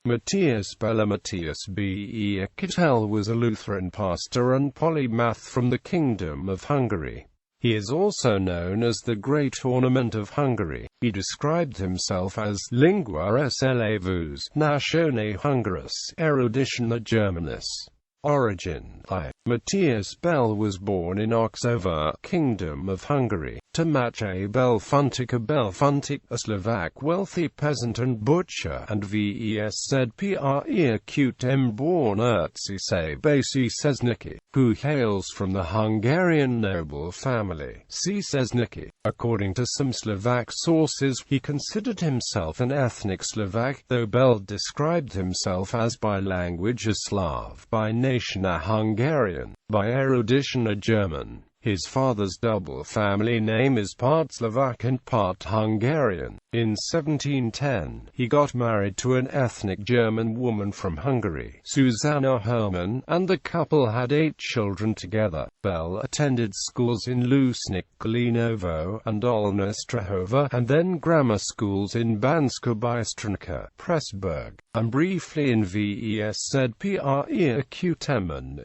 Matthias Bel. Matthias Bél was a Lutheran pastor and polymath from the Kingdom of Hungary. He is also known as the Great Ornament of Hungary. He described himself as lingua, Sla-vus, natione, Hungarus, eruditione, Germanus. Origin. Matthias Bel was born in Oxover, Kingdom of Hungary, to Matthias Bél, a Slovak wealthy peasant and butcher, and born Erci who hails from the Hungarian noble family. According to some Slovak sources, he considered himself an ethnic Slovak, though Bel described himself as by language a Slav, by nation a Hungarian, by erudition a German. His father's double family name is part Slovak and part Hungarian. In 1710, he got married to an ethnic German woman from Hungary, Susanna Hermann, and the couple had 8 children together. Bel attended schools in Lusnik, Glinovo, and Olna Strahova, and then grammar schools in Banska Bystrica, Pressburg, and briefly in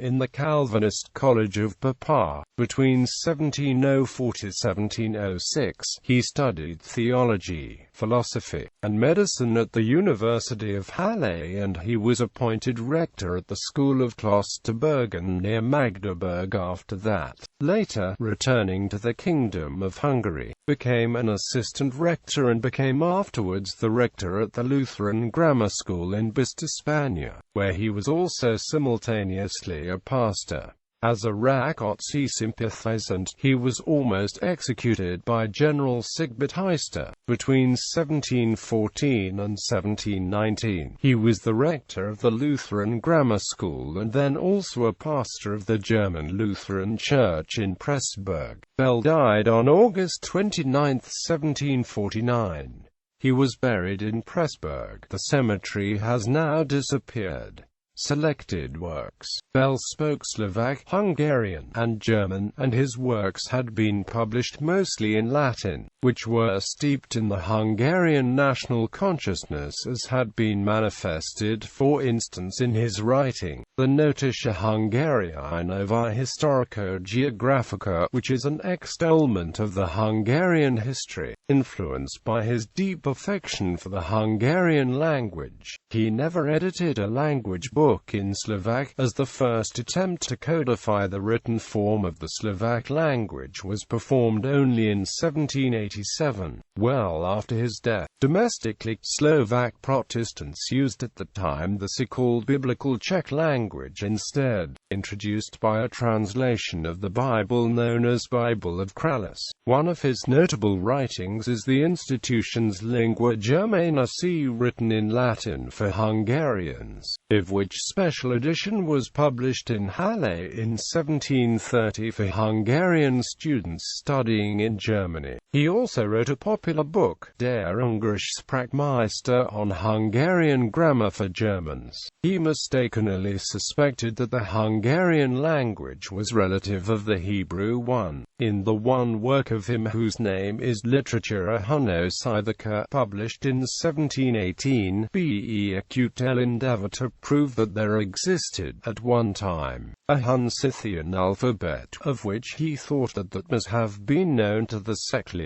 in the Calvinist College of Papa. Between 1704 to 1706, he studied theology, philosophy, and medicine at the University of Halle, and he was appointed rector at the School of Klosterbergen near Magdeburg after that. Later, returning to the Kingdom of Hungary, became an assistant rector and became afterwards the rector at the Lutheran Grammar School in Bistispania, where he was also simultaneously a pastor. As a Rákóczi sympathizant, he was almost executed by General Sigbert Heister. Between 1714 and 1719, he was the rector of the Lutheran Grammar School and then also a pastor of the German Lutheran Church in Pressburg. Bel died on August 29, 1749. He was buried in Pressburg. The cemetery has now disappeared. Selected works. Bel spoke Slovak, Hungarian, and German, and his works had been published mostly in Latin, which were steeped in the Hungarian national consciousness as had been manifested, for instance, in his writing, the Notitia Hungariana Historico-Geographica, which is an extolment of the Hungarian history. Influenced by his deep affection for the Hungarian language, he never edited a language book in Slovak, as the first attempt to codify the written form of the Slovak language was performed only in 1787, well after his death. Domestically, Slovak Protestants used at the time the so-called Biblical Czech language instead, introduced by a translation of the Bible known as Bible of Kralus. One of his notable writings is the institution's Lingua Germanus, written in Latin for Hungarians, of which special edition was published in Halle in 1730 for Hungarian students studying in Germany. He also wrote a popular book, Der Ungarsprachmeister, on Hungarian grammar for Germans. He mistakenly suspected that the Hungarian language was relative of the Hebrew one. In the one work of him whose name is Literatura Hunno-Scythica, published in 1718, Bél endeavored to prove that there existed, at one time, a Hun-Scythian alphabet, of which he thought that must have been known to the Sekles.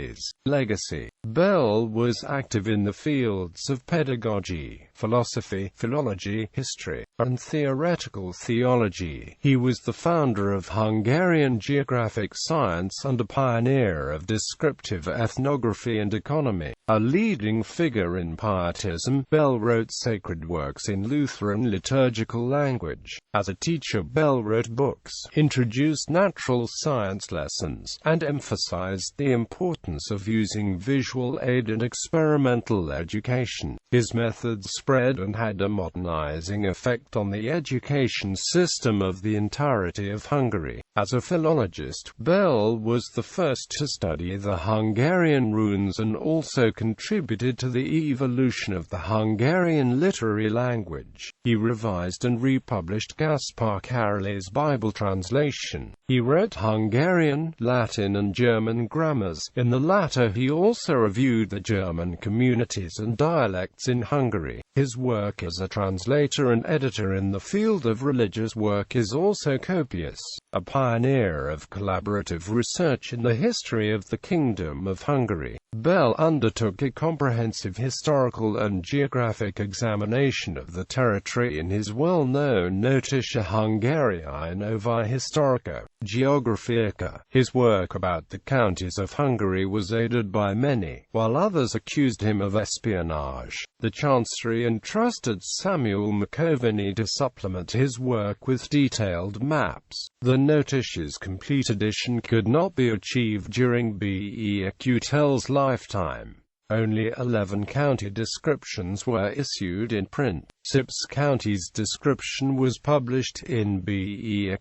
Legacy. Bel was active in the fields of pedagogy, philosophy, philology, history, and theoretical theology. He was the founder of Hungarian geographic science and a pioneer of descriptive ethnography and economy. A leading figure in pietism, Bel wrote sacred works in Lutheran liturgical language. As a teacher, Bel wrote books, introduced natural science lessons, and emphasized the importance of using visual aid in experimental education. His methods spread and had a modernizing effect on the education system of the entirety of Hungary. As a philologist, Bel was the first to study the Hungarian runes and also contributed to the evolution of the Hungarian literary language. He revised and republished Gaspar Károly's Bible translation. He wrote Hungarian, Latin and German grammars. In the latter he also reviewed the German communities and dialects manuscripts in Hungary. His work as a translator and editor in the field of religious work is also copious. A pioneer of collaborative research in the history of the Kingdom of Hungary, Bel undertook a comprehensive historical and geographic examination of the territory in his well-known Notitia Hungariae Novae Historica, Geographica. His work about the counties of Hungary was aided by many, while others accused him of espionage. The Chancery entrusted Samuel Macoveney to supplement his work with detailed maps. The Notitia's complete edition could not be achieved during Bél lifetime. Only 11 county descriptions were issued in print. 6 counties' description was published in Bél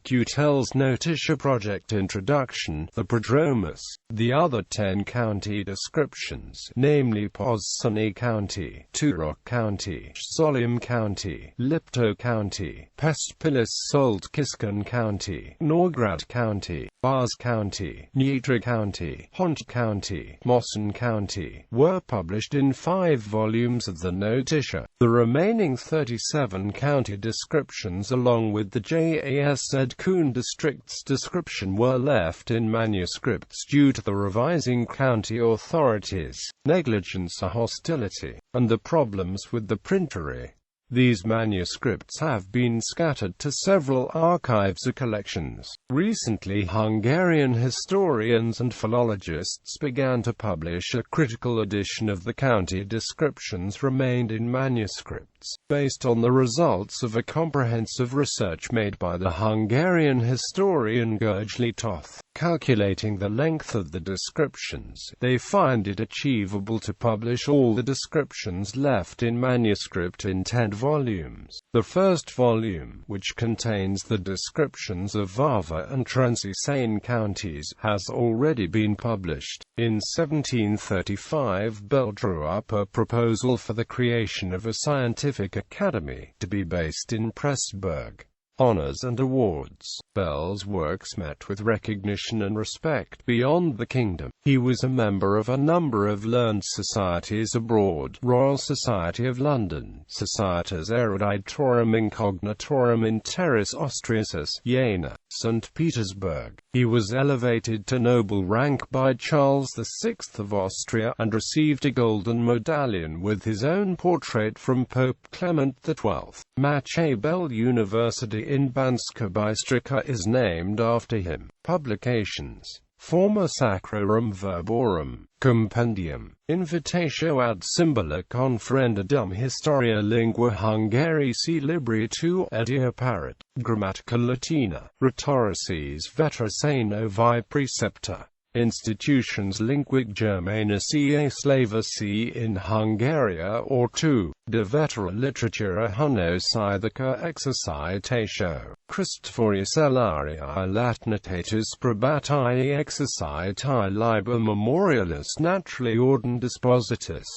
Notitia Project Introduction, the Prodromus. The other 10 county descriptions, namely Pozsony County, Turok County, Solim County, Lipto County, Pestpilis Solt-Kiskan County, Norgrad County, Baz County, Nyitra County, Hont County, Moson County, were published in 5 volumes of the Notitia. The remaining 37 county descriptions along with the Jas Kuhn district's description were left in manuscripts due to the revising county authorities' negligence or hostility, and the problems with the printery. These manuscripts have been scattered to several archives or collections. Recently, Hungarian historians and philologists began to publish a critical edition of the county descriptions remained in manuscripts, based on the results of a comprehensive research made by the Hungarian historian Gergely Toth. Calculating the length of the descriptions, they find it achievable to publish all the descriptions left in manuscript in 10 volumes. The first volume, which contains the descriptions of Vava and Transilvania counties, has already been published. In 1735, Bel drew up a proposal for the creation of a scientific academy, to be based in Pressburg. Honors and awards. Bel's works met with recognition and respect beyond the kingdom. He was a member of a number of learned societies abroad: Royal Society of London, Societas Eruditorum Incognitorum in Terris Austriacis, Jena, St. Petersburg. He was elevated to noble rank by Charles VI of Austria, and received a golden medallion with his own portrait from Pope Clement XII. Matthias Bel University in Banska Bystrica is named after him. Publications: Forma Sacrorum Verborum, Compendium, Invitatio ad Symbole Conferendum Historia Lingua Hungarici Libri II Edia Parat, Grammatica Latina, Rhetorices Vetrae Novae Precepta, Institutions Linguic Germanus e Sla-vus in Hungaria or 2, De Vetera Literatura Hunosica Exercitatio, Christophorus Elarii Latinitatis Probatae Exercitae Liber Memorialis Naturally Ordin Dispositus.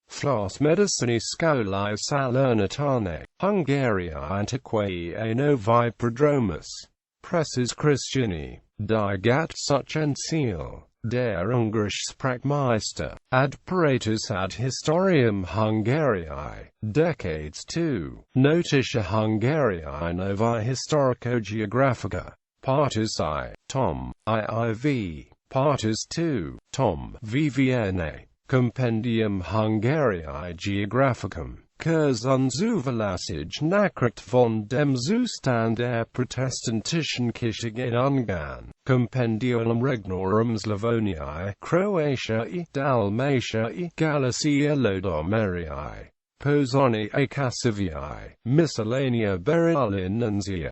Flas Medicinae Scholae Salernitanae, Hungaria Antiquae Novae Prodromus. Presses Christiani, Die Gat Such and Seal, Der Ungarsprachmeister, ad Paratus ad Historiam Hungariae, Decades 2, Notitia Hungariae Novae Historico Geographica, Partus I, Tom, IIV, Partus II, Tom, VVNA, Compendium Hungariae Geographicum. Kurzunzuverlässig Nachricht von dem Zustand der protestantischen Kirche in Ungarn, Compendium Regnorum Slavoniae, Croatiae, Dalmatiae, Galicia Lodomeriae, Pozoni Cassiviae, Miscellanea Berlinensia.